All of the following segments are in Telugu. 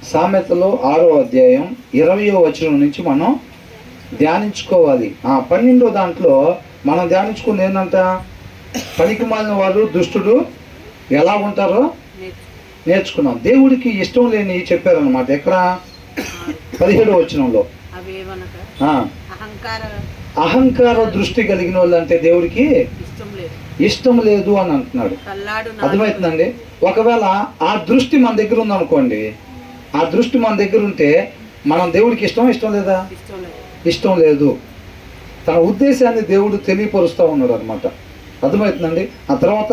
సామెతలు 6వ అధ్యాయం 20వ వచనం నుంచి మనం ధ్యానించుకోవాలి. 12వ దాంట్లో మనం ధ్యానించుకుని ఏంటంట, పనికి మాలిన వారు దుష్టుడు ఎలా ఉంటారో నేర్చుకున్నాం. దేవుడికి ఇష్టం లేని చెప్పారనమాట. ఎక్కడ? 17వ వచనంలో అహంకార దృష్టి కలిగిన వాళ్ళు అంటే దేవుడికి ఇష్టం లేదు అని అంటున్నాడు. అర్థమవుతుందండి? ఒకవేళ ఆ దృష్టి మన దగ్గర ఉందనుకోండి, ఆ దృష్టి మన దగ్గర ఉంటే మనం దేవుడికి ఇష్టం లేదా? ఇష్టం లేదు. తన ఉద్దేశాన్ని దేవుడు తెలియపరుస్తూ ఉన్నాడు అనమాట. అర్థమవుతుందండి? ఆ తర్వాత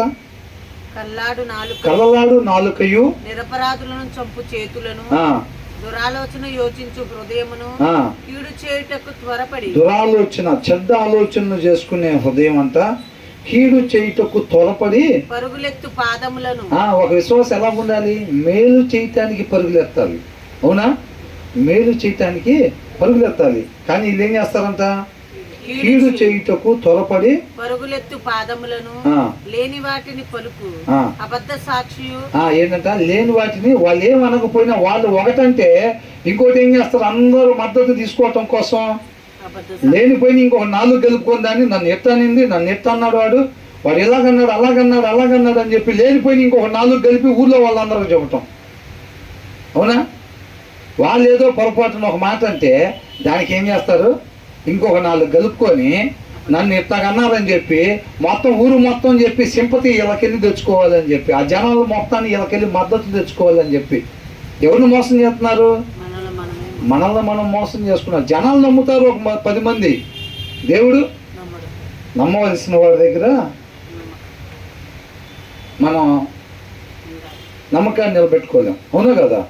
కళ్ళలాడు నాలుకయు నిరపరాధులను చంపు చేతులను దురాలోచన యోచించు హృదయమును కీడు చేయుటకు త్వరపడి దురాలోచన చెడ్డ ఆలోచనలు చేసుకునే హృదయం అంట కీడు చేయుటకు త్వరపడి పరుగులెత్తు పాదములను. ఒక విశ్వాసం ఎలా ఉండాలి? మేలు చేయటానికి పరుగులెత్తాలి. అవునా? మేలు చేయటానికి పరుగులెత్తాలి. కానీ వీళ్ళు ఏం చేస్తారంట? కీడు చేయుటకు త్వరపడి పరుగులెత్తు పాదములను లేని వాటిని పలుకు అబద్ధ సాక్షియు. ఏంటంట? లేని వాటిని వాళ్ళు ఏమనకపోయినా వాళ్ళు ఒకటంటే ఇంకోటి ఏం చేస్తారు? అందరూ మద్దతు తీసుకోవటం కోసం లేనిపోయిన ఇంకొక 4 గెలుపుకొని దాన్ని నన్ను ఎత్తనింది, నన్ను ఎత్తన్నాడు, వాడు అలాగన్నాడు అని చెప్పి లేనిపోయిన ఇంకొక 4 కలిపి ఊళ్ళో వాళ్ళందరూ చెప్పటం. అవునా? వాళ్ళు ఏదో పొరపాటున ఒక మాట అంటే దానికి ఏం చేస్తారు? ఇంకొక 4 గలుపుకొని నన్ను ఎత్తగన్నారని చెప్పి ఊరు మొత్తం చెప్పి సింపతి ఇళ్ళకెళ్ళి తెచ్చుకోవాలని చెప్పి ఆ జనాలు మొత్తాన్ని ఇళ్ళకెళ్ళి మద్దతు తెచ్చుకోవాలని చెప్పి ఎవరిని మోసం చేస్తున్నారు? మనల్ని మనం మోసం చేసుకున్నాం. జనాలు నమ్ముతారు ఒక 10 మంది. దేవుడు నమ్మవలసిన వాడి దగ్గర మనం నమ్మకాన్ని నిలబెట్టుకోలేం. అవునా కదా?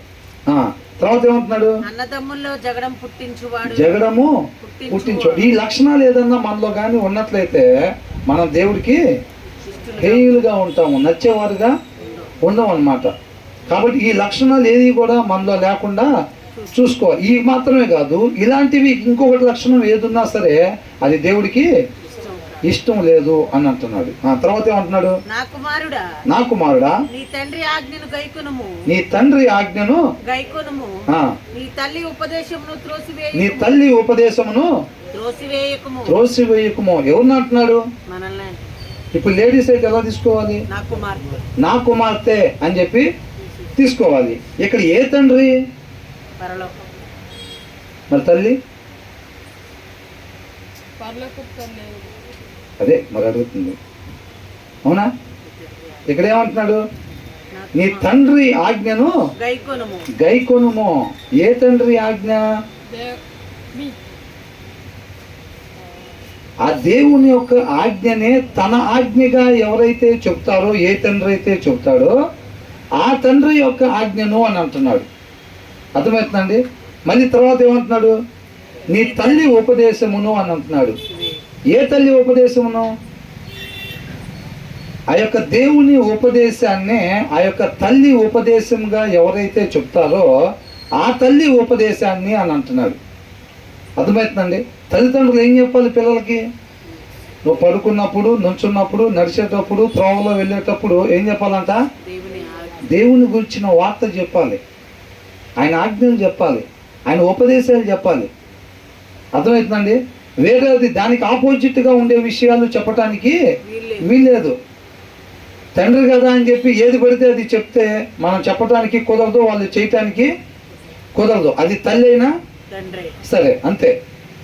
తర్వాత ఏమంటున్నాడు? అన్నదమ్ముల్లో జగడము పుట్టించు. ఈ లక్షణాలు ఏదన్నా మనలో కానీ ఉన్నట్లయితే మనం దేవుడికి హేయులుగా ఉంటాము, నచ్చేవారుగా ఉండము అన్నమాట. కాబట్టి ఈ లక్షణాలు ఏది కూడా మనలో లేకుండా చూసుకోవాలి. ఈ మాత్రమే కాదు, ఇలాంటివి ఇంకొకటి లక్షణం ఏదున్నా సరే అది దేవుడికి ఇష్టం లేదు అని అంటున్నాడు. తర్వాత ఏమంటున్నాడు? నా కుమారుడా నీ తండ్రి ఆజ్ఞను గైకొనుము నీ తల్లి ఉపదేశమును త్రోసివేయకుము. ఎవరిని అంటున్నాడు? ఇప్పుడు లేడీస్ అయితే ఎలా తీసుకోవాలి? నా కుమార్తె అని చెప్పి తీసుకోవాలి. ఇక్కడ ఏ తండ్రి? మరి తల్లి అదే మరి అడుగుతుంది. అవునా? ఇక్కడ ఏమంటున్నాడు? నీ తండ్రి ఆజ్ఞను గైకొనుము. ఏ తండ్రి ఆజ్ఞ? ఆ దేవుని యొక్క ఆజ్ఞనే తన ఆజ్ఞగా ఎవరైతే చెప్తారో, ఏ తండ్రి అయితే చెప్తాడో ఆ తండ్రి యొక్క ఆజ్ఞను అని అంటున్నాడు. అర్థమవుతుందండి? మళ్ళీ తర్వాత ఏమంటున్నాడు? నీ తల్లి ఉపదేశమును అని అంటున్నాడు. ఏ తల్లి ఉపదేశమును? ఆ యొక్క దేవుని ఉపదేశాన్నే ఆ యొక్క తల్లి ఉపదేశంగా ఎవరైతే చెప్తారో ఆ తల్లి ఉపదేశాన్ని అని అంటున్నాడు. అర్థమవుతుందండి? తల్లిదండ్రులు ఏం చెప్పాలి పిల్లలకి? నువ్వు పడుకున్నప్పుడు, నుంచున్నప్పుడు, నడిచేటప్పుడు, త్రోవలో వెళ్ళేటప్పుడు ఏం చెప్పాలంట? దేవుని గురించిన వార్త చెప్పాలి, ఆయన ఆజ్ఞలు చెప్పాలి, ఆయన ఉపదేశాలు చెప్పాలి. అర్థమవుతుందండి? వేరేది దానికి ఆపోజిట్గా ఉండే విషయాలు చెప్పటానికి వీల్లేదు. తండ్రి కదా అని చెప్పి ఏది పడితే అది చెప్తే మనం చెప్పడానికి కుదరదు, వాళ్ళు చేయటానికి కుదరదు. అది తల్లి అయినా సరే అంతే.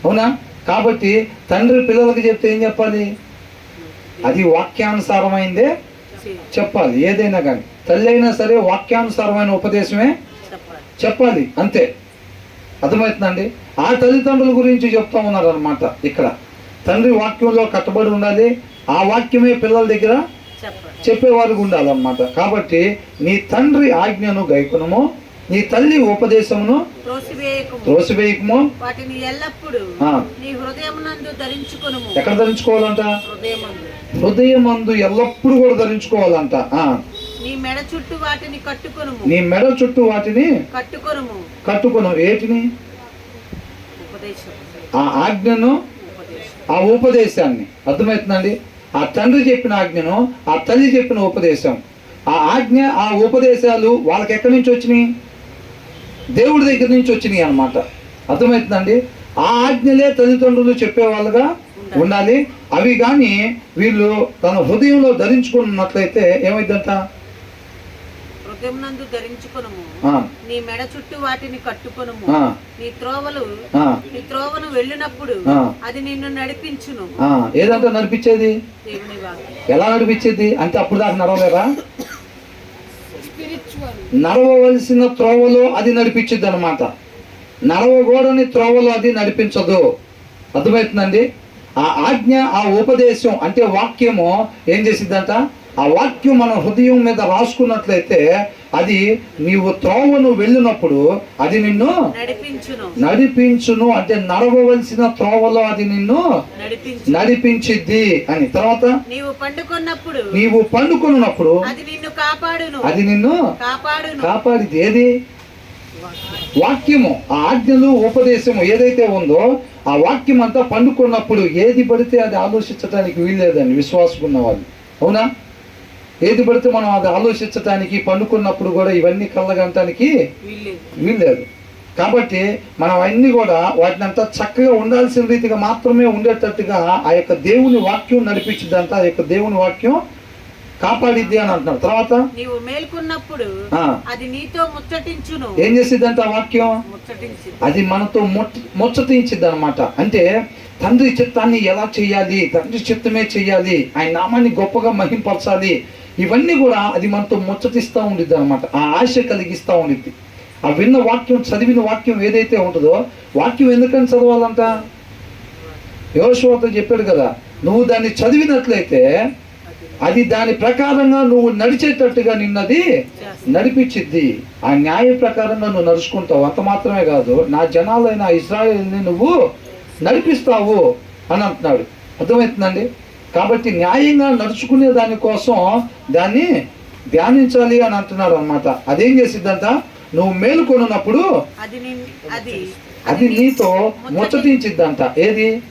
అవునా? కాబట్టి తండ్రి పిల్లలకి చెప్తే ఏం చెప్పాలి? అది వాక్యానుసారమైందే చెప్పాలి. ఏదైనా కానీ తల్లి అయినా సరే వాక్యానుసారమైన ఉపదేశమే చెప్పాలి, అంతే. అర్థమవుతుందండి? ఆ తల్లిదండ్రుల గురించి చెప్తా ఉన్నారు అనమాట. ఇక్కడ తండ్రి వాక్యంలో కట్టుబడి ఉండాలి, ఆ వాక్యమే పిల్లల దగ్గర చెప్పేవారికి ఉండాలన్నమాట. కాబట్టి నీ తండ్రి ఆజ్ఞను గైకొనుము, నీ తల్లి ఉపదేశమును త్రోసివేయకుము. ఎక్కడ ధరించుకోవాలంట? హృదయమందు ఎల్లప్పుడూ కూడా ధరించుకోవాలంట. నీ మెడ చుట్టూ వాటిని కట్టుకొను. ఏటిని? ఆ ఆజ్ఞను, ఆ ఉపదేశాన్ని. అర్థమవుతుందండి? ఆ తండ్రి చెప్పిన ఆజ్ఞను, ఆ తల్లి చెప్పిన ఉపదేశం, ఆ ఆజ్ఞ, ఆ ఉపదేశాలు వాళ్ళకి ఎక్కడి నుంచి వచ్చినాయి? దేవుడి దగ్గర నుంచి వచ్చినాయి అన్నమాట. అర్థమవుతుందండి? ఆ ఆజ్ఞలే తల్లిదండ్రులు చెప్పేవాళ్ళుగా ఉండాలి. అవి కానీ వీళ్ళు తన హృదయంలో ధరించుకున్నట్లయితే ఏమైందంట? హృదయమునందు ధరించుకొనుము, ఆ, నీ మెడ చుట్టూ వాటిని కట్టుకొనుము, ఆ, నీ ఆ, త్రోవను వెళ్ళినప్పుడు ఆ. అది నిన్ను నడిపించును. ఆ. ఏదంటే నడిపించేది? దేవుని వాక్యం. ఎలా నడిపించేది అంటే అప్పుడు దాకా నడవలేరా? నడవవలసిన త్రోవలో అది నడిపించద్దు అనమాట. నడవకూడని త్రోవలో అది నడిపించదు. అర్థమవుతుందండి? ఆ ఆజ్ఞ, ఆ ఉపదేశం అంటే వాక్యము ఏం చేసిద్దంట? ఆ వాక్యం మన హృదయం మీద రాసుకున్నట్లయితే అది నీవు త్రోవను వెళ్ళినప్పుడు అది నిన్ను నడిపించును. అంటే నడవవలసిన త్రోవలో అది నిన్ను నడిపించిద్ది అని. తర్వాత నీవు పండుకున్నప్పుడు అది నిన్ను కాపాడిది. ఏది? వాక్యము. ఆ ఆజ్ఞలు ఉపదేశము ఏదైతే ఉందో ఆ వాక్యం అంతా పండుకున్నప్పుడు ఏది పడితే అది ఆలోచించడానికి వీల్లేదండి విశ్వాసం ఉన్న వాళ్ళు. అవునా? ఏది పడితే మనం అది ఆలోచించడానికి పండుకున్నప్పుడు కూడా ఇవన్నీ కళ్ళగంటానికి వీల్లేదు. కాబట్టి మనం అన్ని కూడా వాటిని అంతా చక్కగా ఉండాల్సిన రీతిగా మాత్రమే ఉండేటట్టుగా ఆ యొక్క దేవుని వాక్యం నడిపించిందంట. ఆ యొక్క దేవుని వాక్యం కాపాడిద్ది అని అంటున్నారు. తర్వాత నీవు మేల్కొన్నప్పుడు అది నీతో ముచ్చటించును. ఏం చేసిద్దంట ఆ వాక్యం? అది మనతో ముచ్చటించిద్ది అనమాట. అంటే తండ్రి చిత్తాన్ని ఎలా చేయాలి, తండ్రి చిత్తమే చేయాలి, ఆయన నామాన్ని గొప్పగా మహింపరచాలి, ఇవన్నీ కూడా అది మనతో ముచ్చటిస్తూ ఉండిద్ది అనమాట. ఆ ఆశ కలిగిస్తూ ఉండిద్ది. ఆ విన్న వాక్యం, చదివిన వాక్యం ఏదైతే ఉంటుందో వాక్యం ఎందుకని చదవాలంట? యోషువతో చెప్పాడు కదా, నువ్వు దాన్ని చదివినట్లయితే అది దాని ప్రకారంగా నువ్వు నడిచేటట్టుగా నిన్నది నడిపించిద్ది. ఆ న్యాయ ప్రకారంగా నువ్వు నడుచుకుంటావు. అంత మాత్రమే కాదు, నా జనాలైన ఇశ్రాయేలుని నువ్వు నడిపిస్తావు అని అంటున్నాడు. అర్థమవుతుందండి? కాబట్టి న్యాయంగా నడుచుకునే దానికోసం దాన్ని ధ్యానించాలి అని అంటున్నాడు అనమాట. అదేం చేసిద్దంట? నువ్వు మేలుకొనున్నప్పుడు అది నీతో ముచ్చటించిద్దంట. ఏది?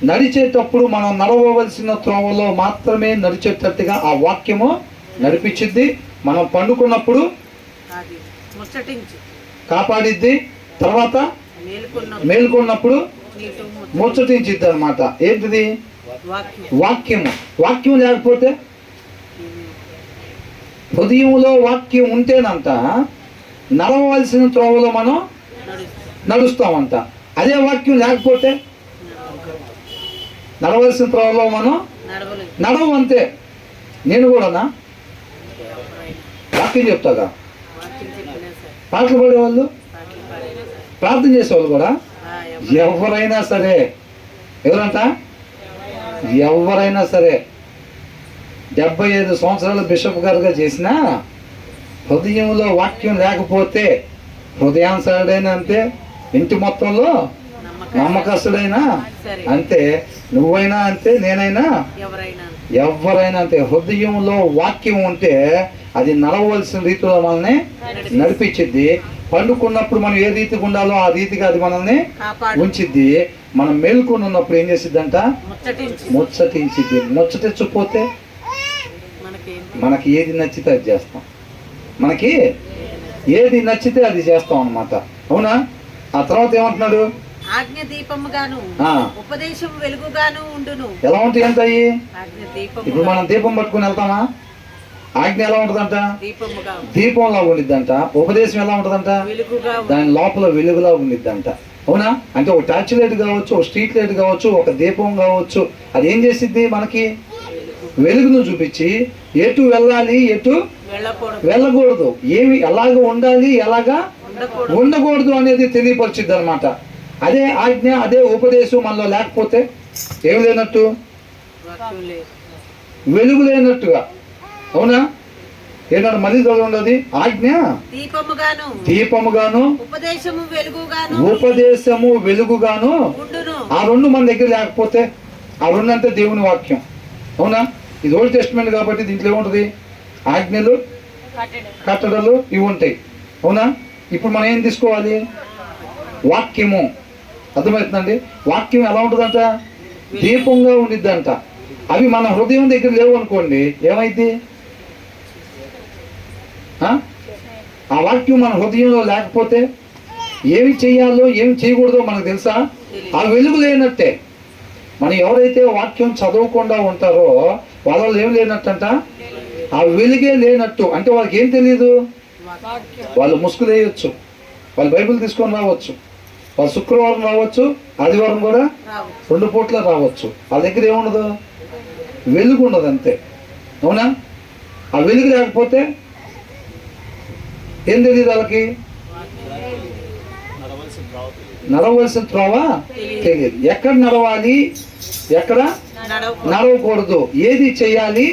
నడిచేటప్పుడు మనం నడవవలసిన త్రోవలో మాత్రమే నడిచేటట్టుగా ఆ వాక్యము నడిపించిద్ది. మనం పండుకున్నప్పుడు కాపాడిద్ది. తర్వాత మేలుకున్నప్పుడు ముచ్చటించిద్ది అనమాట. ఏంటిది? వాక్యము. వాక్యం లేకపోతే, హృదయంలో వాక్యం ఉంటేనంట నడవవలసిన త్రోవలో మనం నడుస్తామంట. అదే వాక్యం లేకపోతే నడవలసిన త్రోవలో మనం నడవం. అంతే. నేను కూడానా వాక్యం చెప్తాగా, పాటలు పాడేవాళ్ళు, ప్రార్థన చేసేవాళ్ళు కూడా ఎవరైనా సరే, ఎవరంట? ఎవరైనా సరే 75 సంవత్సరాలు బిషప్ గారుగా చేసినా హృదయంలో వాక్యం లేకపోతే హృదయాన్సరుడైనా అంతే, ఇంటి మొత్తంలో నమ్మకస్తుడైనా అంతే, నువ్వైనా అంతే, నేనైనా ఎవరైనా అంతే. హృదయంలో వాక్యం ఉంటే అది నడవలసిన రీతిలో మనల్ని నడిపించిద్ది. పండుకున్నప్పుడు మనం ఏ రీతిగా ఉండాలో ఆ రీతిగా అది మనల్ని ఉంచిద్ది. మనం మేలుకొని ఉన్నప్పుడు ఏం చేసిద్దంట? ముచ్చటించిద్ది. ముచ్చటించకపోతే మనకి ఏది నచ్చితే అది చేస్తాం. మనకి ఏది నచ్చితే అది చేస్తాం అన్నమాట. అవునా? ఆ తర్వాత ఏమంటున్నాడు? ఆజ్ఞ దీపముగాను ఉపదేశం వెలుగుగాను ఉండును. ఎలా ఉంటాయి అంటాయి? ఇప్పుడు మనం దీపం పట్టుకుని వెళ్తామా? ఆజ్ఞ ఎలా ఉంటుందంట? దీపంలా ఉండిద్దంట. ఉపదేశం ఎలా ఉంటుందంట? దాని లోపల వెలుగులా ఉండిద్దంట. అవునా? అంటే ఒక టార్చ్ లైట్ కావచ్చు, ఒక స్ట్రీట్ లైట్ కావచ్చు, ఒక దీపం కావచ్చు, అది ఏం చేసిద్ది? మనకి వెలుగును చూపించి ఎటు వెళ్ళాలి, ఎటు వెళ్ళకూడదు, ఏమి ఎలాగ ఉండాలి, ఎలాగా ఉండకూడదు అనేది తెలియపరిచిద్ది అనమాట. అదే ఆజ్ఞ, అదే ఉపదేశం మనలో లేకపోతే ఏమి లేనట్టు? వెలుగు లేనట్టుగా. అవునా? ఏంటంటే మళ్ళీ చదవండి. ఆజ్ఞ దీపముగాను ఉపదేశము వెలుగుగాను. ఆ రెండు మన దగ్గర లేకపోతే, ఆ రెండు అంటే దేవుని వాక్యం. అవునా? ఇది ఓల్డ్ టెస్ట్మెంట్ కాబట్టి దీంట్లో ఏముంటుంది? ఆజ్ఞలు, కట్టడలు ఇవి ఉంటాయి. అవునా? ఇప్పుడు మనం ఏం తీసుకోవాలి? వాక్యము. అర్థమవుతుందండి? వాక్యం ఎలా ఉంటుందంట? దీపంగా ఉండిద్దంట. అవి మన హృదయం దగ్గర లేవు అనుకోండి, ఏమైంది? ఆ వాక్యం మన హృదయంలో లేకపోతే ఏమి చేయాలో ఏమి చేయకూడదో మనకు తెలుసా? ఆ వెలుగు లేనట్టే. మనం ఎవరైతే వాక్యం చదవకుండా ఉంటారో వాళ్ళలో ఏం లేనట్టంట, ఆ వెలుగే లేనట్టు. అంటే వాళ్ళకి ఏం తెలియదు. వాళ్ళు ముసుగులు వేయొచ్చు, వాళ్ళు బైబిల్ తీసుకొని రావచ్చు, వాళ్ళు శుక్రవారం రావచ్చు, ఆదివారం కూడా 2 పూట్ల రావచ్చు. వాళ్ళ దగ్గర ఏముండదు, వెలుగు ఉండదు, అంతే. అవునా? ఆ వెలుగు లేకపోతే ఏం తెలియదు వాళ్ళకి. నడవలసిన త్రోవ తెలియదు. ఎక్కడ నడవాలి, ఎక్కడ నడవకూడదు, ఏది చేయాలి,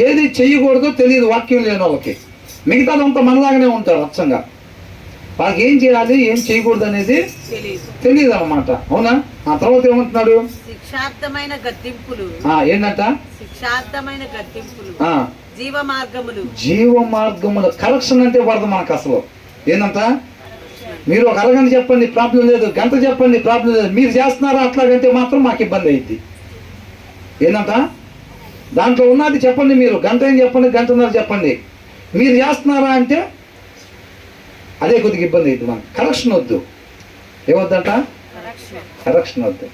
ఏది చేయకూడదో తెలియదు వాక్యం లేని వాళ్ళకి. మిగతాదంతా మనలాగానే ఉంటారు అచ్చంగా. వాళ్ళకి ఏం చేయాలి ఏం చేయకూడదు అనేది తెలియదు అన్నమాట. అవునా? ఆ తర్వాత ఏమంటున్నాడు, శిక్షార్థమైన గద్దింపులు. ఏంటంట, శిక్షార్థమైన గద్దింపులు, జీవ మార్గములు. జీవ మార్గములు. కరెక్షన్ అంటే పడదు మనకు అసలు. ఏంటంట, మీరు ఒక అరగంట చెప్పండి ప్రాబ్లం లేదు, గంట చెప్పండి ప్రాబ్లం లేదు, మీరు చేస్తున్నారా అట్లాగంటే మాత్రం మాకు ఇబ్బంది అయింది. ఏంటంట, దాంట్లో ఉన్నది చెప్పండి, మీరు గంట ఏం చెప్పండి, గంటన్నర చెప్పండి, మీరు చేస్తున్నారా అంటే అదే కొద్దిగా ఇబ్బంది అయింది మనకు. కరెక్షన్ వద్దు. ఏమొద్దంట, కరెక్షన్ వద్దు.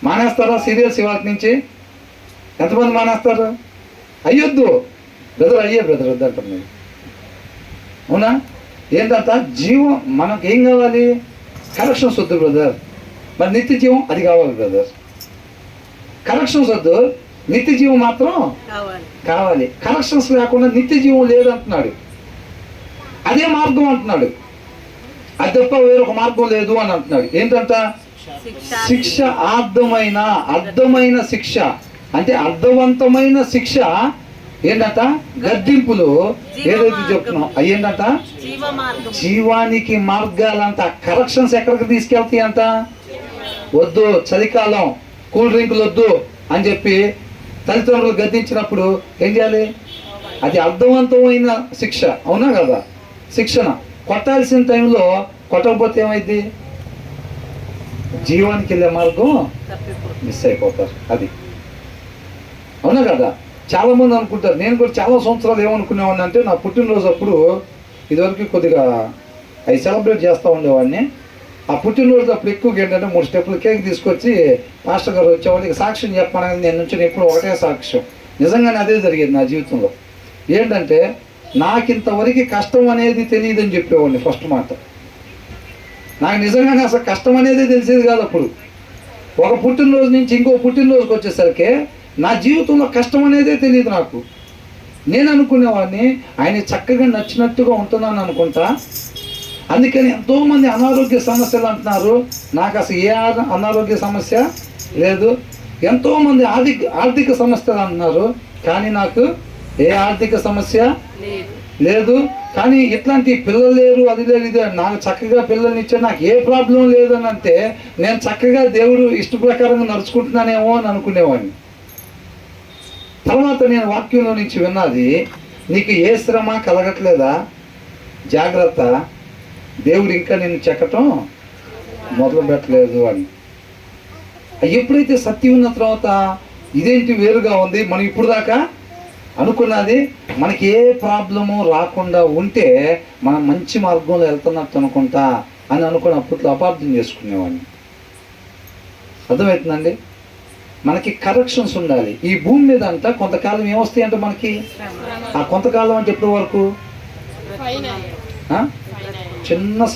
మానేస్తారా సీరియల్స్ ఇవాళ నుంచి? ఎంతమంది మానేస్తారు? అయ్యొద్దు బ్రదర్, అయ్యే బ్రదర్ వద్దంటారు మీరు. అవునా? ఏంటంట, జీవం మనకు ఏం కావాలి, కరెక్షన్స్ వద్దు బ్రదర్. మరి నిత్య జీవం అది కావాలి బ్రదర్. కరెక్షన్స్ వద్దు, నిత్య జీవం మాత్రం కావాలి. కరెక్షన్స్ లేకుండా నిత్య జీవం లేదు అంటున్నాడు. అదే మార్గం అంటున్నాడు, అది తప్ప వేరొక మార్గం లేదు అని అంటున్నాడు. ఏంటంట, శిక్ష అర్థమైన శిక్ష, అంటే అర్థవంతమైన శిక్ష. ఏంటంట, గద్దింపులు. ఏదైతే చెప్తున్నాం అవి ఏంటంట, జీవానికి మార్గాలంట. కరెక్షన్స్ ఎక్కడికి తీసుకెళ్తాయి అంట, వద్దు చలికాలం కూల్ డ్రింకులు వద్దు అని చెప్పి తల్లిదండ్రులు గద్దించినప్పుడు ఏం చేయాలి, అది అర్థవంతమైన శిక్ష. అవునా కదా? శిక్షణ. కొట్టాల్సిన టైంలో కొట్టకపోతే ఏమైంది, జీవానికి వెళ్ళే మార్గం మిస్ అయిపోతారు. అది అవునా కదా? చాలా మంది అనుకుంటారు. నేను కూడా చాలా సంవత్సరాలు ఏమనుకునేవాడిని అంటే, నా పుట్టినరోజు అప్పుడు ఇదివరకు కొద్దిగా అవి సెలబ్రేట్ చేస్తూ ఉండేవాడిని. ఆ పుట్టినరోజు అప్పుడు ఎక్కువగా ఏంటంటే 3 స్టెప్పులు కేక్ తీసుకొచ్చి పాస్టర్ గారు వచ్చేవాళ్ళకి సాక్ష్యం చెప్పాలని నేను నుంచి ఎప్పుడు ఒకటే సాక్ష్యం. నిజంగానే అదే జరిగేది నా జీవితంలో. ఏంటంటే, నాకు ఇంతవరకు కష్టం అనేది తెలియదని చెప్పేవాడిని. ఫస్ట్ మాట, నాకు నిజంగానే అసలు కష్టం అనేది తెలిసేది కాదు అప్పుడు. ఒక పుట్టినరోజు నుంచి ఇంకో పుట్టినరోజుకి వచ్చేసరికి నా జీవితంలో కష్టం అనేదే తెలియదు నాకు. నేను అనుకునేవాడిని ఆయన చక్కగా నచ్చినట్టుగా ఉంటున్నాను అనుకుంటా. అందుకని ఎంతోమంది అనారోగ్య సమస్యలు అంటున్నారు. నాకు అసలు ఏ అనారోగ్య సమస్య లేదు. ఎంతోమంది ఆర్థిక సమస్యలు అంటున్నారు, కానీ నాకు ఏ ఆర్థిక సమస్య లేదు. కానీ ఇట్లాంటి పిల్లలు లేరు, అది లేదు, ఇది నాకు చక్కగా పిల్లల్ని ఇచ్చారు, నాకు ఏ ప్రాబ్లం లేదని అంటే నేను చక్కగా దేవుడు ఇష్ట ప్రకారంగా నడుచుకుంటున్నానేమో అని అనుకునేవాడిని. తర్వాత నేను వాక్యంలో నుంచి విన్నది, నీకు ఏ శ్రమ కలగట్లేదా, జాగ్రత్త, దేవుడు ఇంకా నిన్ను చెక్కటం మొదలు పెట్టలేదు అని. ఎప్పుడైతే సత్యం ఉన్న తర్వాత ఇదేంటి వేరుగా ఉంది, మనం ఇప్పుడు దాకా అనుకున్నది మనకి ఏ ప్రాబ్లము రాకుండా ఉంటే మనం మంచి మార్గంలో వెళ్తున్నట్టు అనుకుంటా అని అనుకుని అప్పట్లో అపార్థం చేసుకునేవాడిని. అర్థమవుతుందండి? మనకి కరెక్షన్స్ ఉండాలి. ఈ భూమి మీద అంట కొంతకాలం ఏమొస్తాయి అంటే మనకి, ఆ కొంతకాలం అంటే ఎప్పటి వరకు, చిన్న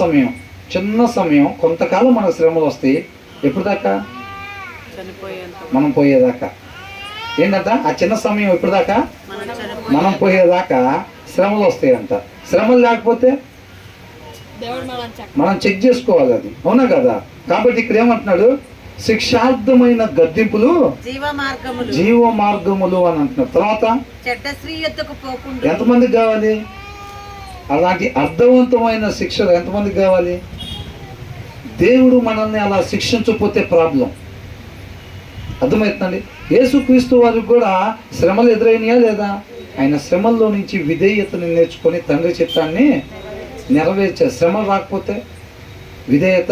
సమయం కొంతకాలం మనకు శ్రమలు వస్తాయి. ఎప్పుడు దాకా, మనం పోయేదాకా. ఏంటంట, ఆ చిన్న సమయం ఎప్పుడు దాకా, మనం పోయేదాకా శ్రమలు వస్తాయంట. శ్రమలు లేకపోతే మనం చెక్ చేసుకోవాలి అది. అవునా కదా? కాబట్టి ఇక్కడ ఏమంటున్నాడు, శిక్షార్థమైన గద్దింపులు జీవ మార్గములు అని అంటున్నారు. తర్వాత ఎంతమందికి కావాలి అలాంటి అర్థవంతమైన శిక్షలు? ఎంతమందికి కావాలి? దేవుడు మనల్ని అలా శిక్షించకపోతే ప్రాబ్లం. అర్థమవుతుందండి? యేసుక్రీస్తు వారికి కూడా శ్రమలు ఎదురైనాయా లేదా? ఆయన శ్రమల్లో నుంచి విధేయతని నేర్చుకొని తండ్రి చిత్తాన్ని నెరవేర్చారు. శ్రమలు రాకపోతే విధేయత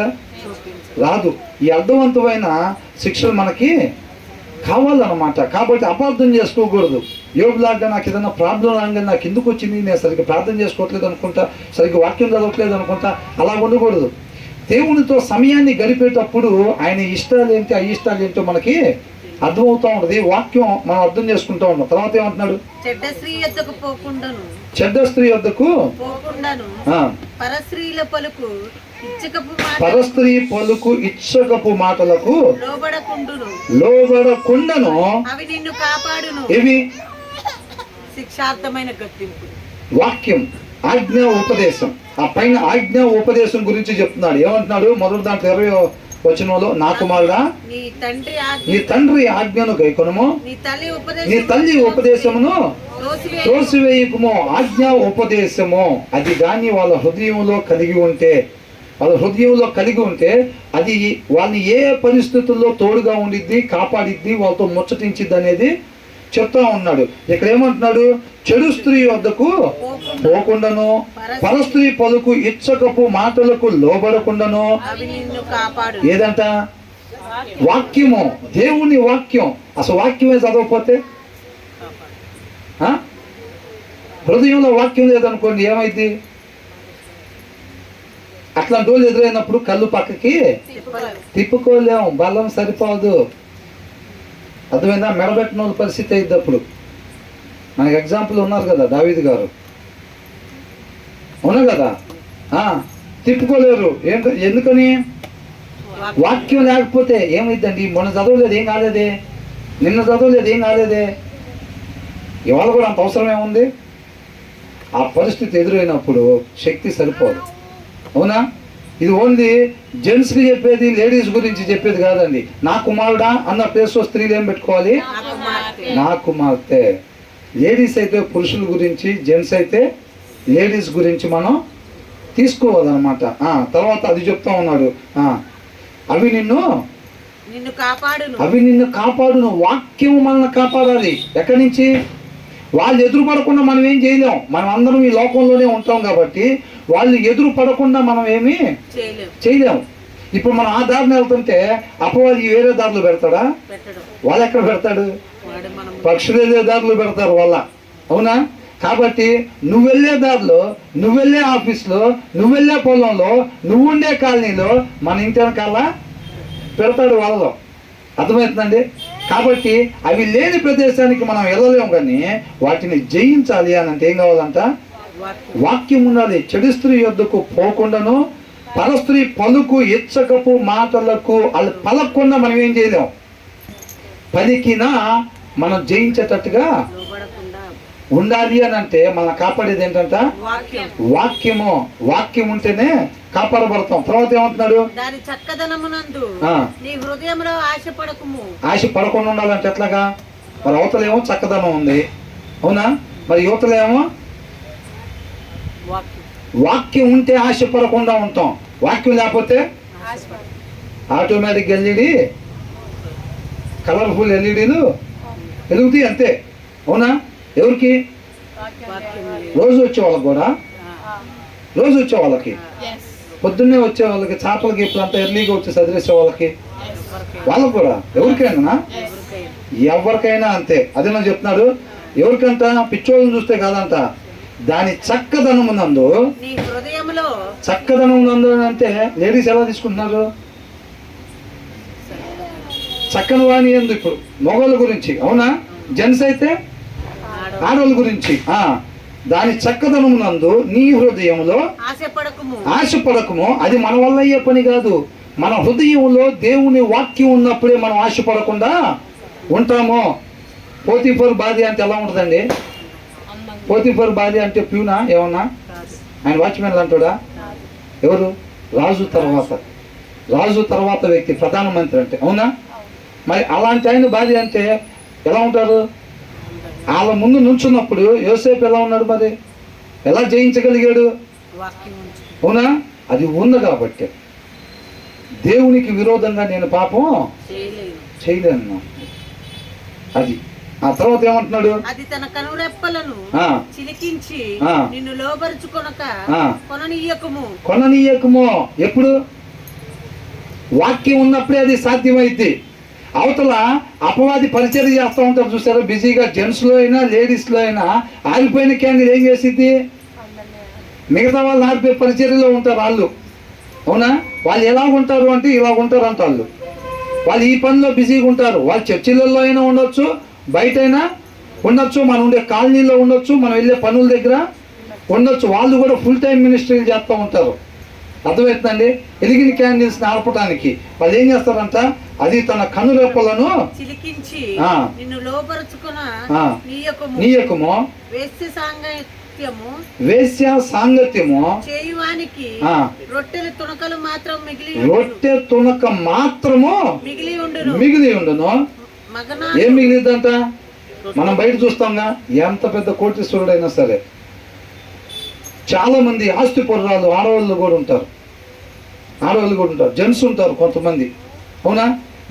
రాదు. ఈ అర్థవంతమైన శిక్షలు మనకి కావాలన్నమాట. కాబట్టి అపార్థం చేసుకోకూడదు. యోబులాగా నాకు ఏదైనా ప్రాబ్లం రాగానే నాకు ఎందుకు వచ్చింది, నేను సరిగ్గా ప్రార్థన చేసుకోవట్లేదు అనుకుంటా, సరిగ్గా వాక్యం చదవట్లేదు అనుకుంటా, అలా ఉండకూడదు. దేవునితో సమయాన్ని గడిపేటప్పుడు ఆయన ఇష్టాలు ఏంటి అయిష్టాలు ఏంటో మనకి అర్థమవుతూ ఉంటుంది. వాక్యం మనం అర్థం చేసుకుంటూ ఉంటాం. తర్వాత ఏమంటున్నాడు? చెడ్డ స్త్రీ యొద్దకు పోకుండాను, చెడ్డ స్త్రీ వద్దకు పోకుండాను, పరస్త్రీల పలుకు ఇచ్చకపు పరస్త్రీ పలుకు ఇచ్చకపు మాటలకు లోబడకుండును, అవి నిన్ను కాపాడును. ఇవి శిక్షార్థమైన గద్దింపు. వాక్యం, ఆజ్ఞ, ఉపదేశం. ఆ పైన ఆజ్ఞ ఉపదేశం గురించి చెప్తున్నాడు. ఏమంటున్నాడు? మొదటి దాంట్లో 20వ వచనంలో, నా కుమారుడా నీ తండ్రి ఆజ్ఞను గైకొనుము, నీ తల్లి ఉపదేశమును తోసివేయకుము. ఆజ్ఞ ఉపదేశము అది కానీ వాళ్ళ హృదయంలో కలిగి ఉంటే, అది వాళ్ళని ఏ పరిస్థితుల్లో తోడుగా ఉండిద్ది, కాపాడిద్ది, వాళ్ళతో ముచ్చటించిద్ది అనేది చెప్తా ఉన్నాడు. ఇక్కడ ఏమంటున్నాడు? చెడు స్త్రీ వద్దకు పోకుండాను, పరస్త్రీ పలుకు ఇచ్చకపు మాటలకు లోబడకుండాను. ఏదంట? వాక్యము, దేవుని వాక్యం. అసలు వాక్యమే చదవకపోతే, హృదయంలో వాక్యం లేదనుకోండి, ఏమైంది? అట్లాంటి రోజులు ఎదురైనప్పుడు కళ్ళు పక్కకి తిప్పుకోలేము, బలం సరిపోదు. అర్థమైందా? మెడబెట్టిన వాళ్ళ పరిస్థితి అయింది. అప్పుడు మనకి ఎగ్జాంపుల్ ఉన్నారు కదా, దావీదు గారు, అవునా కదా? తిప్పుకోలేరు. ఎందుకని? వాక్యం లేకపోతే ఏమైందండి? మొన్న చదవలేదు, ఏం కాలేదే. నిన్న చదవలేదు, ఏం కాలేదే. ఇవాళ కూడా అంత అవసరం ఏముంది? ఆ పరిస్థితి ఎదురైనప్పుడు శక్తి సరిపోదు. అవునా? ఇది ఓన్లీ జెంట్స్కి చెప్పేది, లేడీస్ గురించి చెప్పేది కాదండి. నా కుమారుడా అన్న ప్లేస్లో స్త్రీలు ఏం పెట్టుకోవాలి? నా కుమార్తె. లేడీస్ అయితే పురుషుల గురించి, జెంట్స్ అయితే లేడీస్ గురించి మనం తీసుకోవాలన్నమాట. తర్వాత అది చెప్తా ఉన్నాడు, అవి నిన్ను కాపాడును. వాక్యం మనల్ని కాపాడాలి. ఎక్కడి నుంచి? వాళ్ళు ఎదురు పడకుండా మనం ఏం చేయలేం. మనం అందరం ఈ లోకంలోనే ఉంటాం కాబట్టి వాళ్ళు ఎదురు పడకుండా మనం ఏమీ చేయలేము. ఇప్పుడు మనం ఆ దారిని వెళ్తుంటే అపవాది వేరే దారులు పెడతాడా? వాళ్ళు ఎక్కడ పెడతాడు? పక్షులు వెళ్ళే దారులు పెడతారు వాళ్ళ. అవునా? కాబట్టి నువ్వు వెళ్ళే దారిలో, నువ్వు వెళ్ళే ఆఫీస్లో, నువ్వు వెళ్ళే పొలంలో, నువ్వు ఉండే కాలనీలో మన ఇంటి వెనకాల పెడతాడు వాళ్ళలో. అర్థమవుతుందండి? కాబట్టి అవి లేని ప్రదేశానికి మనం వెళ్ళలేము, కానీ వాటిని జయించాలి అని అంటే ఏం కావాలంట? వాక్యం ఉండాలి. చెడు స్త్రీ యొద్దకు పోకుండాను, పరస్త్రీ పలుకు ఇచ్చకపు మాటలకు వాళ్ళు పలకకుండా మనం ఏం చేయలేం. పలికినా మనం జయించేటట్టుగా ఉండాలి అని అంటే మనం కాపాడేది ఏంటంట? వాక్యము. వాక్యం ఉంటేనే కాపాడబడతాం. తర్వాత ఏమంటున్నాడు? ఆశ పడకుండా ఉండాలంటే ఎట్లాగా? మరి అవతలేమో చక్కదనం ఉంది, అవునా? మరి యువతలేమో వాక్యం ఉంటే ఆశపడకుండా ఉంటాం. వాక్యం లేకపోతే ఆటోమేటిక్ ఎల్ఈడి, కలర్ఫుల్ ఎల్ఈడీలు వెలుగుతాయి అంతే. అవునా? ఎవరికి? రోజు వచ్చే వాళ్ళకి కూడా, రోజు వచ్చే వాళ్ళకి, పొద్దున్నే వచ్చే వాళ్ళకి, చేపలకి ఇప్పుడు అంతా ఎర్లీగా వచ్చి చదివేసే వాళ్ళకి వాళ్ళకు కూడా, ఎవరికైనా అంతే. అదే నేను చెప్తున్నాడు. ఎవరికంట? పిచ్చోళ్ళని చూస్తే కాదంట, దాని చక్కదనమునందు, చక్కదనమునందు అంటే లేడీస్ ఎలా తీసుకుంటున్నారు? చక్కని వాణి ఎందు ఇప్పుడు మొగోళ్ళ గురించి, అవునా? జెంట్స్ అయితే ఆడవాళ్ళ గురించి. దాని చక్కదనమునందు నీ హృదయంలో ఆశపడకము. అది మన వల్ల అయ్యే పని కాదు. మన హృదయంలో దేవుని వాక్యం ఉన్నప్పుడే మనం ఆశపడకుండా ఉంటాము. పోతీఫర్ భార్య అంటే ఎలా ఉంటుందండి? పోతీఫర్ భార్య అంటే ప్యూనా ఏమన్నా? ఆయన వాచ్మెన్ అంటాడా? ఎవరు? రాజు తర్వాత వ్యక్తి, ప్రధానమంత్రి అంటే, అవునా? మరి అలాంటి ఆయన భార్య అంటే ఎలా ఉంటారు? వాళ్ళ ముందు నుంచున్నప్పుడు యోసేపు ఎలా ఉన్నాడు? మరి ఎలా జయించగలిగాడు? అవునా? అది ఉంది కాబట్టి. దేవునికి విరోధంగా నేను పాపం చేయలేను. అది. ఆ తర్వాత ఏమంటున్నాడు? అది తన కనురెప్పలను చిలికించి నిన్ను లోబరుచుకొనక కొననీయకుము. ఎప్పుడు? వాక్యం ఉన్నప్పుడే అది సాధ్యమైంది. అవతల అపవాది పరిచయం చేస్తూ ఉంటారు చూసారా, బిజీగా జెంట్స్లో అయినా లేడీస్లో అయినా. ఆగిపోయిన క్యాండిల్ ఏం చేసిద్ది, మిగతా వాళ్ళు ఆగిపోయి పరిచర్యలో ఉంటారు వాళ్ళు. అవునా, వాళ్ళు ఎలా ఉంటారు అంటే ఇలా ఉంటారు అంట. వాళ్ళు ఈ పనిలో బిజీగా ఉంటారు. వాళ్ళు చర్చిలలో అయినా ఉండొచ్చు, బయట అయినా ఉండొచ్చు, మనం ఉండే కాలనీలో ఉండొచ్చు, మనం వెళ్ళే పనుల దగ్గర ఉండొచ్చు. వాళ్ళు కూడా ఫుల్ టైం మినిస్ట్రీలు చేస్తూ ఉంటారు. అర్థమవుతుందండి. ఎలిగిన క్యాండిల్స్ ఆర్పడానికి వాళ్ళు ఏం చేస్తారంట, అది తన కనురెప్పలను చిలికించి ఆ, నిన్ను లోపరుచుకున్న ఆ, నీయకము నీయకము వేశ్య సాంగత్యము వేశ్య సాంగత్యము చేయువానికి ఆ, రొట్టెల తునకలు మాత్రం రొట్టె తునక మాత్రము మిగిలి ఉండును. మగనాలు ఏం మిగిలిద్దంట, మనం బయట చూస్తాంగా, ఎంత పెద్ద కోటీశ్వరుడైనా సరే చాలా మంది ఆస్తి పొర్రాలు ఆడవాళ్ళు కూడా ఉంటారు, జెంట్స్ ఉంటారు కొంతమంది. అవునా,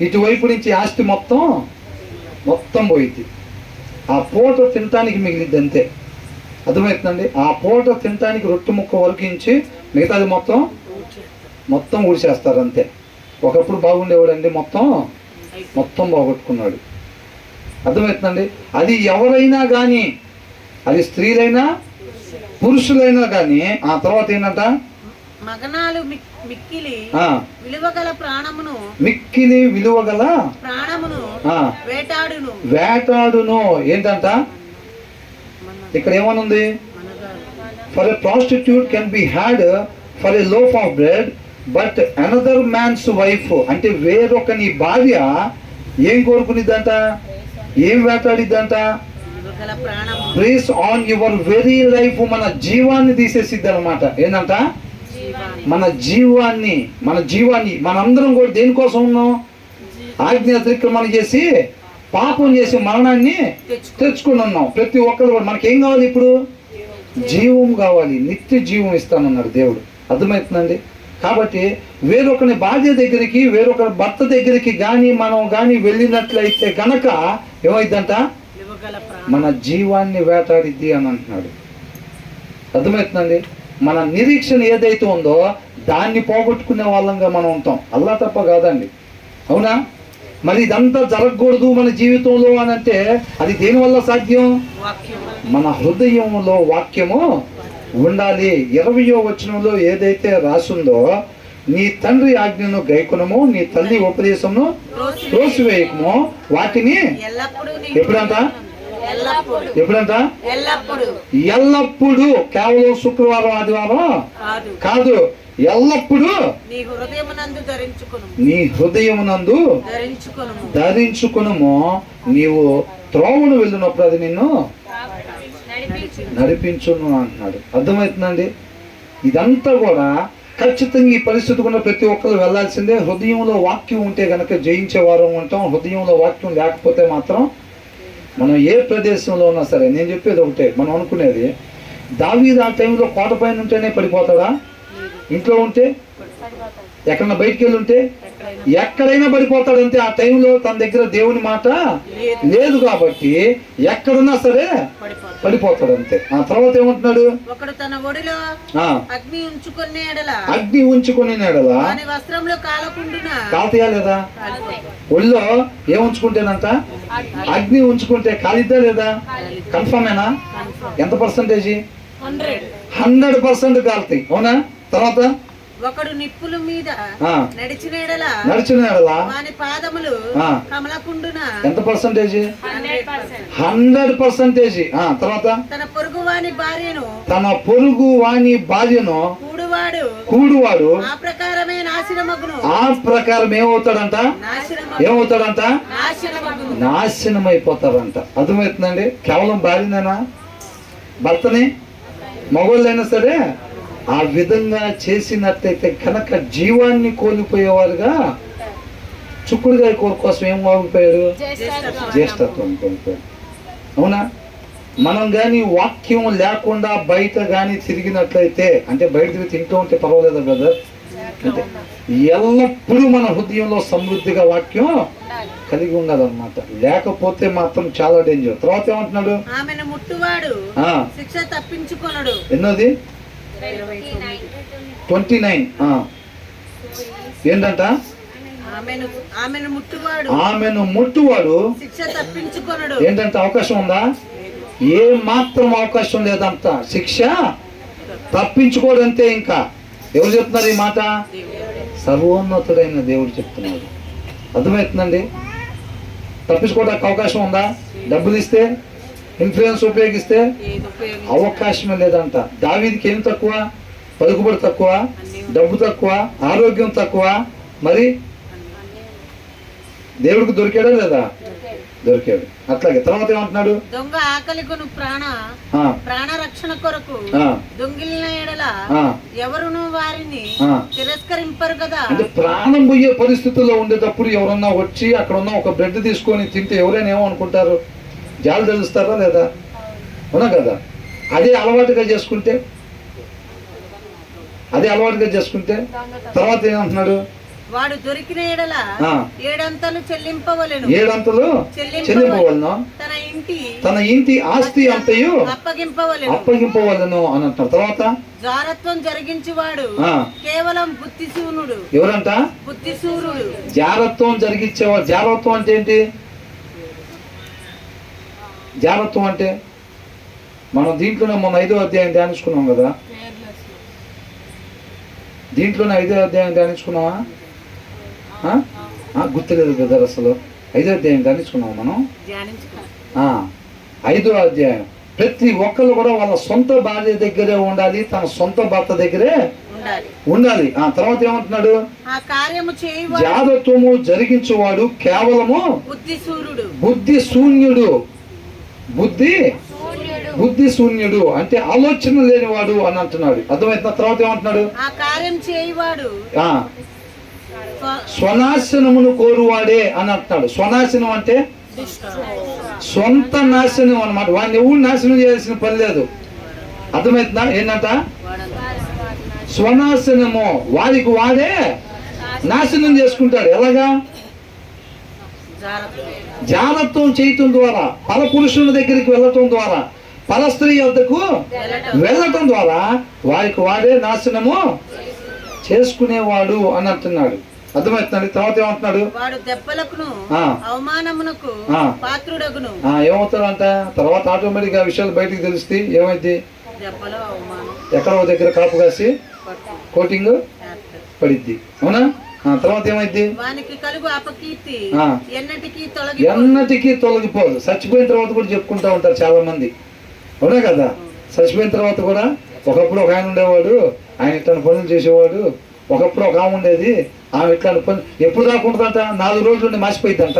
ఇటువైపు నుంచి ఆస్తి మొత్తం పోయింది, ఆ పూట తినటానికి మిగిలిద్ది అంతే. అర్థమవుతుందండి. ఆ పూట తినటానికి రొట్టె ముక్క వరకించి మిగతాది మొత్తం ఊడిచేస్తారు అంతే. ఒకప్పుడు బాగుండేవాడండి, మొత్తం బాగొట్టుకున్నాడు. అర్థమవుతుందండి. అది ఎవరైనా కానీ, అది స్త్రీలైనా పురుషులైనా కానీ. ఆ తర్వాత ఏంటంట, మగనాలు మిక్కిలి విలువగల ప్రాణమును వేటాడును. ఏంటంట ఇక్కడ ఏమనుంది, for a prostitute can be had for a loaf of bread but another man's wife. అంటే వేరొకని భార్య ఏం కోరుకునిద్దంట, ఏం వేటాడిద్దంట, preys on your very life. మన జీవాన్ని తీసేసిద్ది అనమాట. ఏంటంట, మన జీవాన్ని మనందరం కూడా దేనికోసం ఉన్నాం, ఆజ్ఞ అతిక్రమణ చేసి పాపం చేసి మరణాన్ని తెచ్చుకుని ఉన్నాం. ప్రతి ఒక్కరు కూడా మనకేం కావాలి, ఇప్పుడు జీవం కావాలి, నిత్య జీవం ఇస్తానన్నాడు దేవుడు. అర్థమవుతుందండి. కాబట్టి వేరొకరి భార్య దగ్గరికి, వేరొకరి భర్త దగ్గరికి మనం వెళ్ళినట్లయితే గనక ఏమైందంట, మన జీవాన్ని వేటాడిద్ది అని అంటున్నాడు. అర్థమవుతుందండి. మన నిరీక్షణ ఏదైతే ఉందో దాన్ని పోగొట్టుకునే వాళ్ళంగా మనం ఉంటాం, అల్లా తప్ప కాదండి. అవునా, మరి ఇదంతా జరగకూడదు మన జీవితంలో అని అంటే అది దేనివల్ల సాధ్యం, మన హృదయంలో వాక్యము ఉండాలి. 20వ వచనంలో ఏదైతే రాసుందో, నీ తండ్రి ఆజ్ఞను గైకొనము, నీ తల్లి ఉపదేశమును త్రోసివేయకము, వాటిని ఎప్పుడంట ఎల్లప్పుడు, కేవలం శుక్రవారం ఆదివారం కాదు, ఎల్లప్పుడు నీ హృదయమునందు ధరించుకునము. నీవు త్రోవను వెళ్ళినప్పుడు అది నిన్ను నడిపించును అంటున్నాడు. అర్థమవుతుందండి. ఇదంతా కూడా ఖచ్చితంగా ఈ పరిస్థితి కూడా ప్రతి ఒక్కరు వెళ్ళాల్సిందే. హృదయంలో వాక్యం ఉంటే కనుక జయించే వారం ఉంటాం. హృదయంలో వాక్యం లేకపోతే మాత్రం మనం ఏ ప్రదేశంలో ఉన్నా సరే, నేను చెప్పేది ఒకటే, మనం అనుకునేది, దావీదు ఆ టైంలో కోట పైన ఉంటేనే పడిపోతాడా, ఇంట్లో ఉంటే, ఎక్కడన్నా బయటికి వెళ్ళి ఉంటే ఎక్కడైనా పడిపోతాడంతే. ఆ టైంలో తన దగ్గర దేవుని మాట లేదు కాబట్టి ఎక్కడున్నా సరే పడిపోతాడంతే. ఆ తర్వాత ఏమంటున్నాడు, అగ్ని ఉంచుకునే కాలుతాయా లేదా, ఒళ్ళో ఏముంచుకుంటేనంట, అగ్ని ఉంచుకుంటే కాలిద్దా లేదా, కన్ఫర్మేనా, ఎంత పర్సంటేజీ, 100% కాలుతాయి. అవునా. తర్వాత ఒకడు నిప్పుల మీద నడిచిన వాని పాదములు కమలకుండున, ఎంత పర్సంటేజ్, 100%. తర్వాత తన పొరుగు వాని భార్యను కూడువాడు ఆ ప్రకారమే నాశనమగును. ఆ ప్రకారం ఏమవుతాడంట, నాశనం అయిపోతారంట. అర్థమవుతుందండి. కేవలం భార్యనేనా, భర్తని, మగవాళ్ళైనా సరే ఆ విధంగా చేసినట్లయితే కనుక జీవాన్ని కోల్పోయేవారుగా, చుక్కుడుగాయ కూర కోసం ఏం కోల్పోయాడు, జ్యేష్ఠత్వం కోల్పోయాడు. అవునా. మనం కానీ వాక్యం లేకుండా బయట కానీ తిరిగినట్లయితే, అంటే బయట తింటూ ఉంటే పర్వాలేదు బ్రదర్, అంటే ఎల్లప్పుడూ మన హృదయంలో సమృద్ధిగా వాక్యం కలిగి ఉండాలన్నమాట. లేకపోతే మాత్రం చాలా డేంజర్. తర్వాత ఏమంటున్నాడు, ఆమెను ముట్టువాడు శిక్ష తప్పించుకొనడు. ఎన్నోది 29. ఏంటంట, ఆమెను ముట్టువాడు శిక్ష తప్పించుకొనడు. ఏంటంటే అవకాశం ఉందా? ఏ మాత్రం అవకాశం లేదంట. శిక్ష తప్పించుకోడంతే. ఇంకా ఎవరు చెప్తున్నారు ఈ మాట? సర్వోన్నతుడైన దేవుడు చెప్తున్నాడు. అర్థమవుతుందండి? తప్పించుకోవడానికి అవకాశం ఉందా? డబ్బులు ఇస్తే, ఇన్ఫ్లుయెన్స్ ఉపయోగిస్తే అవకాశమే లేదంట. దావీదుకి ఏం తక్కువ? పలుకుబడి తక్కువ, డబ్బు తక్కువ, ఆరోగ్యం తక్కువ. మరి దేవుడికి దొరికాడా లేదా? దొరికాడు. అట్లాగే తర్వాత ఏమంటున్నాడు? దొంగ ఆకలి కొను ప్రాణ రక్షణ కొరకు దొంగిలిన ఎడల ఎవరును వారిని తిరస్కరింపరు కదా. అంటే ప్రాణం పోయే పరిస్థితుల్లో ఉండేటప్పుడు ఎవరన్నా వచ్చి అక్కడ ఉన్న ఒక బ్రెడ్ తీసుకొని తింటే ఎవరైనా ఏమో అనుకుంటారు? జాలి తెలుస్తారా లేదా? అవునా కదా? అదే అలవాటుగా చేసుకుంటే తర్వాత ఏమంటున్నాడు? వాడు దొరికిన ఎడల ఏడంతలు చెల్లింపవలెను. తన ఇంటి ఆస్తి అంతయు అప్పగింపవలెను అని అంటారు. తర్వాత జారత్వం జరిగించేవాడు కేవలం బుద్ధిశూన్యుడు. ఎవరంట? బుద్ధిశూరుడు. జారత్వం జరిగించేవాడు. జారత్వం అంటే ఏంటి? జారత్వం అంటే మనం దీంట్లోనే మొన్న 5వ అధ్యాయం ధ్యానించుకున్నాం కదా. దీంట్లోనే 5వ అధ్యాయం ధ్యానించుకున్నావా? గుర్తులేదు కదా. అసలు 5వ అధ్యాయం ధ్యానించుకున్నాం మనం. 5వ అధ్యాయం. ప్రతి ఒక్కరు కూడా వాళ్ళ సొంత భార్య దగ్గరే ఉండాలి, తన సొంత భర్త దగ్గరే ఉండాలి. తర్వాత ఏమంటున్నాడు? జారత్వము జరిగించేవాడు కేవలము బుద్ధి శూన్యుడు అంటే ఆలోచన లేనివాడు అని అంటున్నాడు. అర్థమైతే తర్వాత ఏమంటున్నాడు? స్వనాశనమును కోరువాడే అని అంటున్నాడు. స్వనాశనం అంటే సొంత నాశనం అన్నమాట. వాడిని ఎవరు నాశనం చేయాల్సిన పని లేదు. అర్థమవుతుందా? ఏంటంట? స్వనాశనము. వాడికి వాడే నాశనం చేసుకుంటాడు. ఎలాగా? జారత్వం చేయటం ద్వారా, పరపురుషుల దగ్గరికి వెళ్ళటం ద్వారా, పరస్త్రీ వద్దకు వెళ్ళటం ద్వారా వారికి వాడే నాశనము చేసుకునేవాడు అని అంటున్నాడు. అర్థమవుతున్నాడు? తర్వాత ఏమంటున్నాడు? ఏమవుతాడంట? తర్వాత ఆటోమేటిక్ గా విషయాలు బయటికి తెలిస్తే ఏమైంది? ఎక్కడో దగ్గర కాపు కాసి కోటింగ్ పడిద్ది. అవునా? తర్వాత ఏమైంది? ఎన్నటికీ తొలగిపోదు. చచ్చిపోయిన తర్వాత కూడా చెప్పుకుంటా ఉంటారు చాలా మంది. అవునా కదా? చచ్చిపోయిన తర్వాత కూడా ఒకప్పుడు ఒక ఆయన ఉండేవాడు, ఆయన ఇట్లాంటి పనులు చేసేవాడు. ఒకప్పుడు ఒక ఆమె ఉండేది, ఆమె ఇట్లాంటి పనులు. ఎప్పుడు దాకా ఉంటుందంట? 4 రోజులు ఉండి మాసిపోయిద్దంట.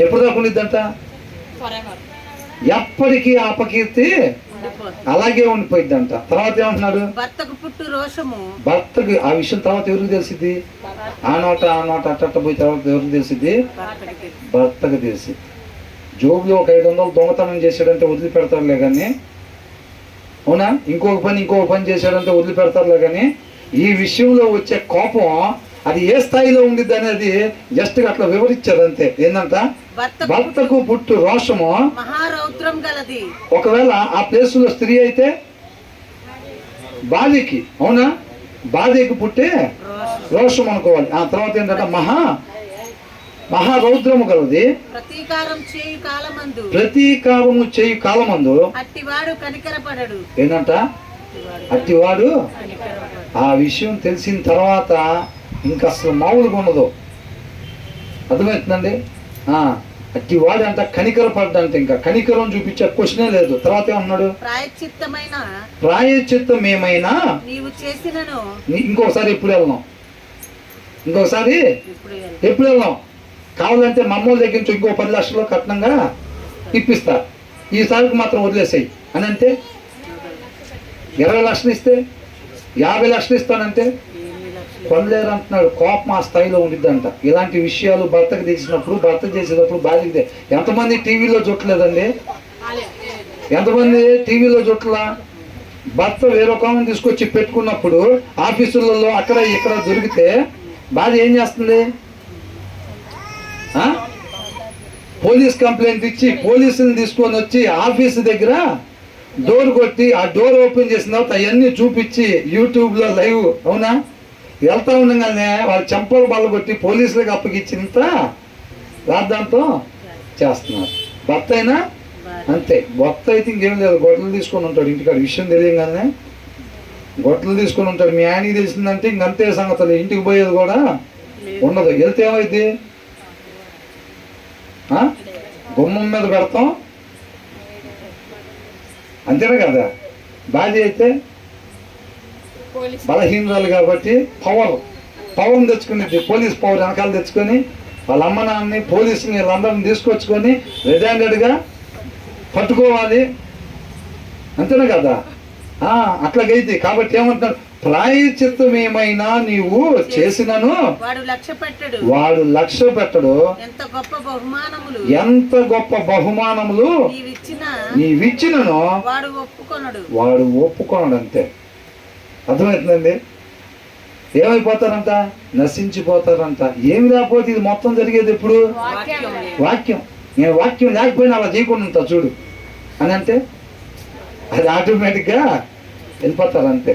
ఎప్పుడు దాకా ఉండిద్దంట? ఎప్పటికీ అపకీర్తి అలాగే ఉండిపోయిద్దంట. తర్వాత ఏమంటున్నాడు? భర్తకు ఆ విషయం తర్వాత ఎవరికి తెలిసింది? ఆ నోట అట్ట పోయి తర్వాత ఎవరికి తెలిసింది? భర్తకు తెలిసింది. జోబులో ఒక 500 దొంగతనం చేశాడంటే వదిలిపెడతారులే కానీ, అవునా? ఇంకొక పని చేశాడంటే వదిలిపెడతారులే కానీ, ఈ విషయంలో వచ్చే కోపం అది ఏ స్థాయిలో ఉండిద్ది అనేది జస్ట్ అట్లా వివరించారు అంతే. ఏంటంట? భర్తకు పుట్టు రోషము మహారౌద్రం గలది. ఒకవేళ ఆ ప్లేస్ లో స్త్రీ అయితే భార్యకి, అవునా, భార్యకి పుట్టే రోషం అనుకోవాలి. ఆ తర్వాత ఏంటంటే మహారౌద్రము గలది. ప్రతీకారము చేయు కాలమందు అట్టివాడు కనికరపడడు. ఏంటంట? అట్టివాడు. ఆ విషయం తెలిసిన తర్వాత ఇంకా అసలు మామూలుగా ఉండదు. అర్థమవుతుందండి? అట్టివాడు అంట కనికరపడ్డంట. ఇంకా కనికరం చూపించే క్వశ్చనే లేదు. తర్వాత ఏమన్నాడు? ప్రాయశ్చిత్తం ఏమైనా ఇంకోసారి ఎప్పుడు వెళ్దాం కావాలంటే మమ్మల్ని దగ్గర నుంచి ఇంకో 10 లక్షలు కట్నంగా ఇప్పిస్తా, ఈసారికి మాత్రం వదిలేసాయి అని అంటే, 20 లక్షలు ఇస్తే 50 లక్షలు ఇస్తానంటే కొనలేరు అంటున్నాడు. కోపం ఆ స్థాయిలో ఉండిద్దంట. ఇలాంటి విషయాలు భర్తకు తెలిసినప్పుడు, భర్త చేసేటప్పుడు బాధ్యత. ఎంతమంది టీవీలో చుట్టలేదండి? ఎంతమంది టీవీలో చుట్టలా? భర్త వేరొక తీసుకొచ్చి పెట్టుకున్నప్పుడు ఆఫీసులలో అక్కడ ఇక్కడ దొరికితే భార్య ఏం చేస్తుంది? పోలీస్ కంప్లైంట్ ఇచ్చి పోలీసుని తీసుకొని వచ్చి ఆఫీసు దగ్గర డోర్ కొట్టి ఆ డోర్ ఓపెన్ చేసిన తర్వాత అవన్నీ చూపించి యూట్యూబ్లో లైవ్, అవునా, వెళ్తా ఉండగానే వాళ్ళు చెంపలు బల్ల కొట్టి పోలీసులకు అప్పగించినంత రాద్దాంతో చేస్తున్నారు. భర్త అయినా అంతే. భర్త అయితే ఇంకేం లేదు, గొడ్డలు తీసుకొని ఉంటాడు ఇంటికాడ. విషయం తెలియగానే గొడ్డలు తీసుకొని ఉంటాడు. మీ ఆయనకి తెలిసిందంటే ఇంకంతే సంగతులు. ఇంటికి పోయేది కూడా ఉండదు. వెళ్తే ఏమైంది, గుమ్మం మీద పెడతాం, అంతేనా కదా. భార్య అయితే బలహీనరాలు కాబట్టి పవర్ని తెచ్చుకునేది, పోలీస్ పవర్ వెనకాల తెచ్చుకొని వాళ్ళ అమ్మ నాన్నని పోలీసుని వీళ్ళందరిని తీసుకొచ్చుకొని రెడ్ హ్యాండెడ్గా పట్టుకోవాలి, అంతేనా కదా. అట్లాగైతే కాబట్టి ఏమంటున్నాడు, ప్రాయశ్చిత్తం ఏమైనా నీవు చేసినను వాడు లక్ష్య పెట్టడు. ఎంత గొప్ప బహుమానములు నీవిచ్చినను వాడు ఒప్పుకొనడు. అంతే. అర్థమవుతుందండి. ఏమైపోతారంట, నశించిపోతారంట. ఏమి లేకపోతే ఇది మొత్తం జరిగేది ఎప్పుడు, వాక్యం. నేను వాక్యం లేకపోయినా అలా చేయకుండా ఉంటా చూడు అని అంటే అది ఆటోమేటిక్గా వెళ్ళిపోతారు. అంతే,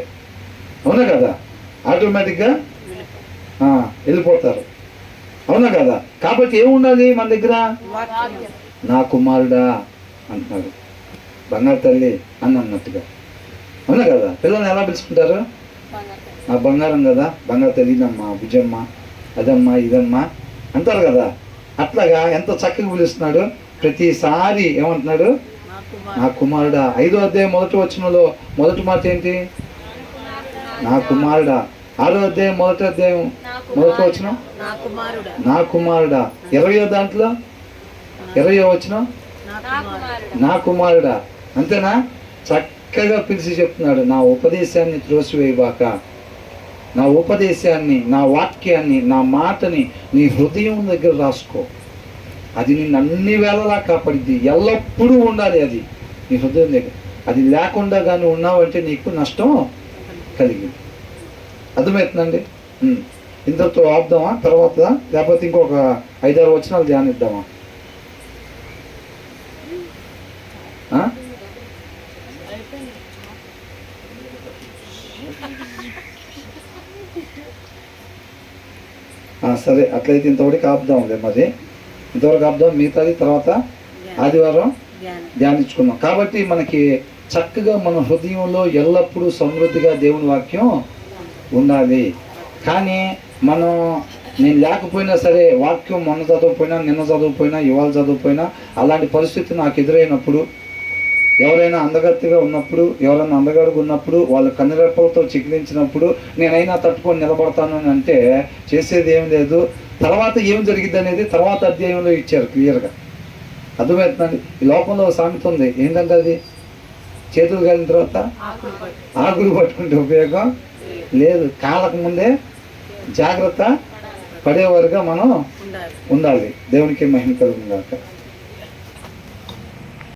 అవునా కదా. ఆటోమేటిక్గా వెళ్ళిపోతారు, అవునా కదా. కాబట్టి ఏముండాలి మన దగ్గర, నా కుమారుడా అంటున్నాడు, బంగారు తల్లి అని అన్నట్టుగా, అవునా కదా. పిల్లల్ని ఎలా పిలుచుకుంటారు, నా బంగారం కదా, బంగారు తల్లి, ఇదమ్మా, భుజమ్మ, అదమ్మా, ఇదమ్మా అంటారు కదా. అట్లాగా ఎంత చక్కగా పిలుస్తున్నాడు. ప్రతిసారి ఏమంటున్నాడు, నా కుమారుడా. 5వ అధ్యాయం 1వ వచనంలో మొదటి మాట ఏంటి, నా కుమారుడా. 6వ అధ్యాయం 1వ వచనం నా కుమారుడా. 20వ దాంట్లో 20వ వచనం నా కుమారుడా. అంతేనా. చక్కగా పిలిచి చెప్తున్నాడు, నా ఉపదేశాన్ని త్రోసివేయబాక, నా ఉపదేశాన్ని, నా వాక్యాన్ని, నా మాటని నీ హృదయం దగ్గర రాసుకో. అది నిన్ను అన్ని వేళలా కాపాడిద్ది. ఎల్లప్పుడూ ఉండాలి అది నీ హృదయం దగ్గర. అది లేకుండా కానీ ఉన్నావంటే నీకు నష్టం కలిగింది. అర్థమవుతుందండి. ఇంతతో ఆపుదామా, తర్వాత లేకపోతే ఇంకొక 5-6 వచనాలు ధ్యానిద్దామా. సరే, అట్లయితే ఇంతవరకు ఆపుదాంలే. మరి ఇంతవరకు ఆపుదాం, మిగతాది తర్వాత ఆదివారం ధ్యానించుకున్నాం. కాబట్టి మనకి చక్కగా మన హృదయంలో ఎల్లప్పుడూ సమృద్ధిగా దేవుని వాక్యం ఉండాలి. కానీ నేను లేకపోయినా సరే, వాక్యం మొన్న చదవకపోయినా, నిన్న చదవకపోయినా, ఇవాళ చదవకపోయినా, అలాంటి పరిస్థితి నాకు ఎదురైనప్పుడు, ఎవరైనా అందగత్తిగా ఉన్నప్పుడు, ఎవరైనా అందగాడుగా ఉన్నప్పుడు, వాళ్ళు కన్నురెప్పలతో చికిలించినప్పుడు నేనైనా తట్టుకొని నిలబడతాను అని అంటే చేసేది ఏం లేదు. తర్వాత ఏం జరిగింది అనేది తర్వాత అధ్యాయంలో ఇచ్చారు క్లియర్గా. అర్థమవుతుందండి. ఈ లోకంలో సామెత ఉంది, ఏంటంటే అది చేతులు కాలిన తర్వాత ఆకులు పట్టుకుంటే ఉపయోగం లేదు. కాళ్ళకు ముందే జాగ్రత్త పడేవారుగా మనం ఉండాలి. దేవునికి మహిమ కలుగుగాక.